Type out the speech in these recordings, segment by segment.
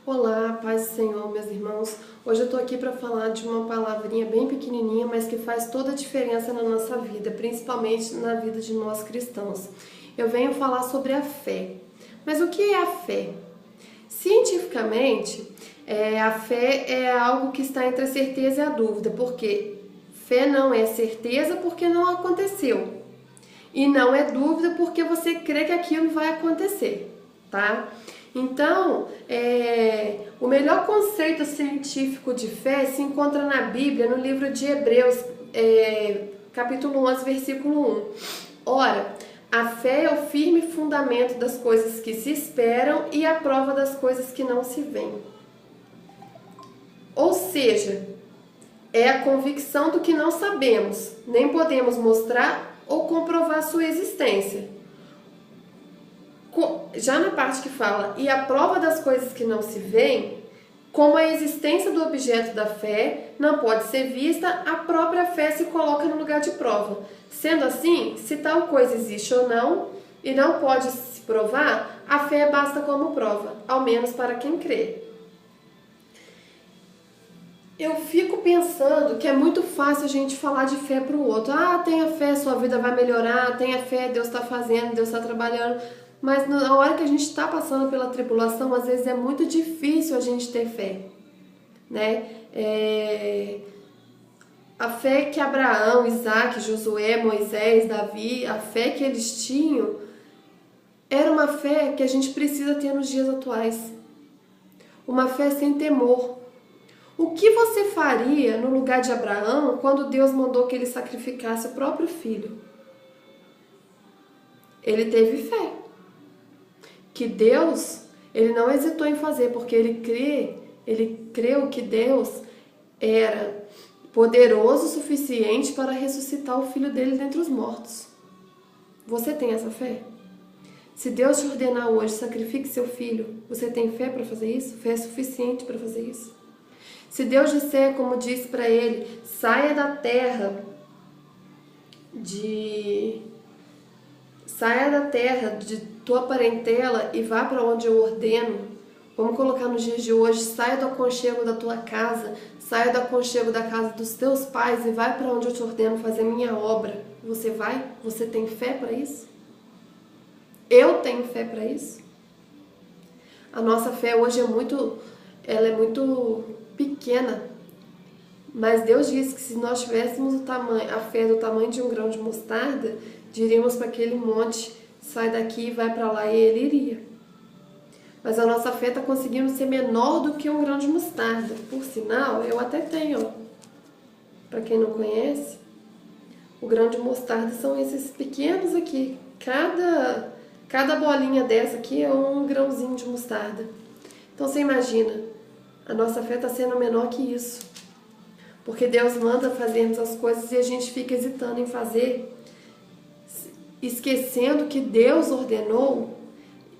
Olá, paz do Senhor, meus irmãos. Hoje eu estou aqui para falar de uma palavrinha bem pequenininha, mas que faz toda a diferença na nossa vida, principalmente na vida de nós cristãos. Eu venho falar sobre a fé. Mas o que é a fé? Cientificamente, a fé é algo que está entre a certeza e a dúvida, porque fé não é certeza porque não aconteceu. E não é dúvida porque você crê que aquilo vai acontecer, tá? Então, o melhor conceito científico de fé se encontra na Bíblia, no livro de Hebreus, capítulo 11, versículo 1. Ora, a fé é o firme fundamento das coisas que se esperam e a prova das coisas que não se veem. Ou seja, é a convicção do que não sabemos, nem podemos mostrar ou comprovar sua existência. Já na parte que fala, e a prova das coisas que não se veem, como a existência do objeto da fé não pode ser vista, a própria fé se coloca no lugar de prova. Sendo assim, se tal coisa existe ou não, e não pode se provar, a fé basta como prova, ao menos para quem crê. Eu fico pensando que é muito fácil a gente falar de fé para o outro. Ah, tenha fé, sua vida vai melhorar, tenha fé, Deus está fazendo, Deus está trabalhando. Mas na hora que a gente está passando pela tribulação, às vezes é muito difícil a gente ter fé, né? A fé que Abraão, Isaac, Josué, Moisés, Davi, a fé que eles tinham, era uma fé que a gente precisa ter nos dias atuais. Uma fé sem temor. O que você faria no lugar de Abraão quando Deus mandou que ele sacrificasse o próprio filho? Ele teve fé. Que Deus, ele não hesitou em fazer, porque ele creu que Deus era poderoso o suficiente para ressuscitar o filho dele dentre os mortos. Você tem essa fé? Se Deus te ordenar hoje, sacrifique seu filho, você tem fé para fazer isso? Fé suficiente para fazer isso? Se Deus disser, como disse para ele, saia da terra de tua parentela e vá para onde eu ordeno. Vamos colocar nos dias de hoje, saia do aconchego da tua casa, saia do aconchego da casa dos teus pais e vai para onde eu te ordeno fazer minha obra. Você vai? Você tem fé para isso? Eu tenho fé para isso? A nossa fé hoje é muito pequena, mas Deus disse que se nós tivéssemos a fé do tamanho de um grão de mostarda, diríamos para aquele monte, sai daqui e vai para lá, e ele iria. Mas a nossa fé está conseguindo ser menor do que um grão de mostarda. Por sinal, eu até tenho, para quem não conhece, o grão de mostarda são esses pequenos aqui. Cada bolinha dessa aqui é um grãozinho de mostarda. Então você imagina, a nossa fé está sendo menor que isso. Porque Deus manda fazermos as coisas e a gente fica hesitando em fazer, esquecendo que Deus ordenou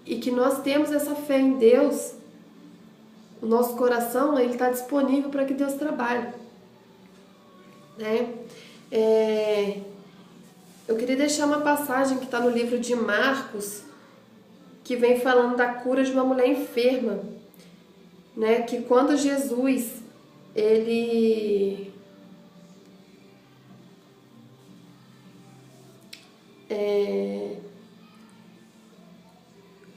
e que nós temos essa fé em Deus. O nosso coração está disponível para que Deus trabalhe, né? Eu queria deixar uma passagem que está no livro de Marcos, que vem falando da cura de uma mulher enferma, né? Que quando Jesus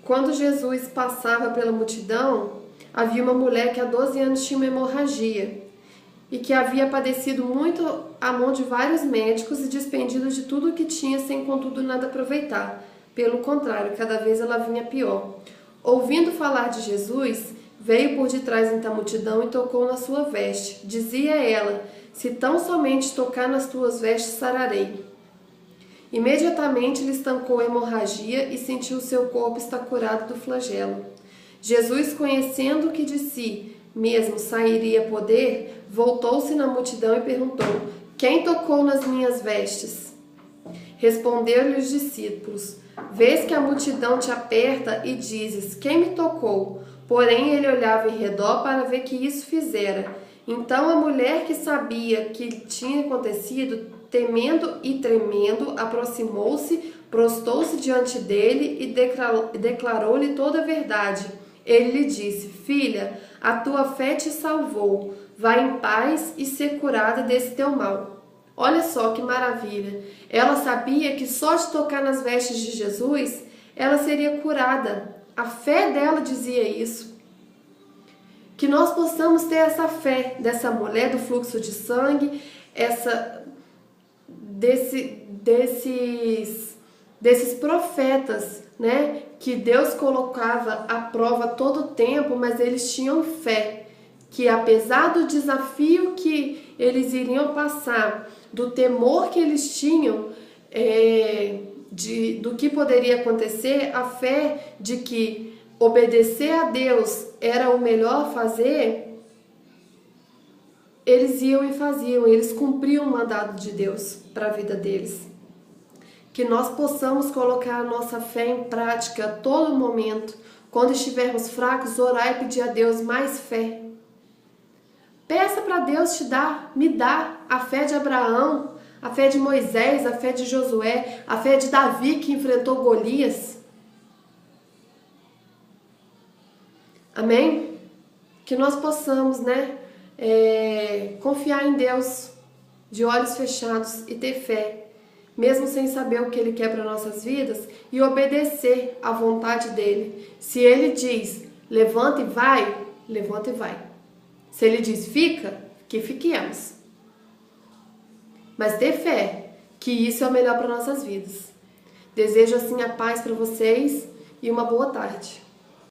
quando Jesus passava pela multidão, havia uma mulher que há 12 anos tinha uma hemorragia e que havia padecido muito à mão de vários médicos e despendido de tudo o que tinha, sem contudo nada aproveitar. Pelo contrário, cada vez ela vinha pior. Ouvindo falar de Jesus, veio por detrás da multidão e tocou na sua veste. Dizia ela, se tão somente tocar nas tuas vestes, sararei. Imediatamente lhe estancou a hemorragia e sentiu seu corpo estar curado do flagelo. Jesus, conhecendo que de si mesmo sairia poder, voltou-se na multidão e perguntou, quem tocou nas minhas vestes? Responderam-lhe os discípulos, vês que a multidão te aperta e dizes, quem me tocou? Porém ele olhava em redor para ver que isso fizera. Então a mulher que sabia que tinha acontecido, temendo e tremendo, aproximou-se, prostou-se diante dele e declarou-lhe toda a verdade. Ele lhe disse: Filha, a tua fé te salvou. Vai em paz e ser curada desse teu mal. Olha só que maravilha. Ela sabia que só de tocar nas vestes de Jesus, ela seria curada. A fé dela dizia isso. Que nós possamos ter essa fé dessa mulher do fluxo de sangue, desses profetas, né, que Deus colocava à prova todo o tempo, mas eles tinham fé, que apesar do desafio que eles iriam passar, do temor que eles tinham, do que poderia acontecer, a fé de que obedecer a Deus era o melhor fazer, eles iam e faziam, eles cumpriam o mandado de Deus para a vida deles. Que nós possamos colocar a nossa fé em prática a todo momento. Quando estivermos fracos, orar e pedir a Deus mais fé. Peça para Deus me dar a fé de Abraão, a fé de Moisés, a fé de Josué, a fé de Davi que enfrentou Golias. Amém? Que nós possamos, confiar em Deus de olhos fechados e ter fé, mesmo sem saber o que Ele quer para nossas vidas, e obedecer à vontade dEle. Se Ele diz, levanta e vai, levanta e vai. Se Ele diz, fica, que fiquemos. Mas ter fé, que isso é o melhor para nossas vidas. Desejo assim a paz para vocês e uma boa tarde.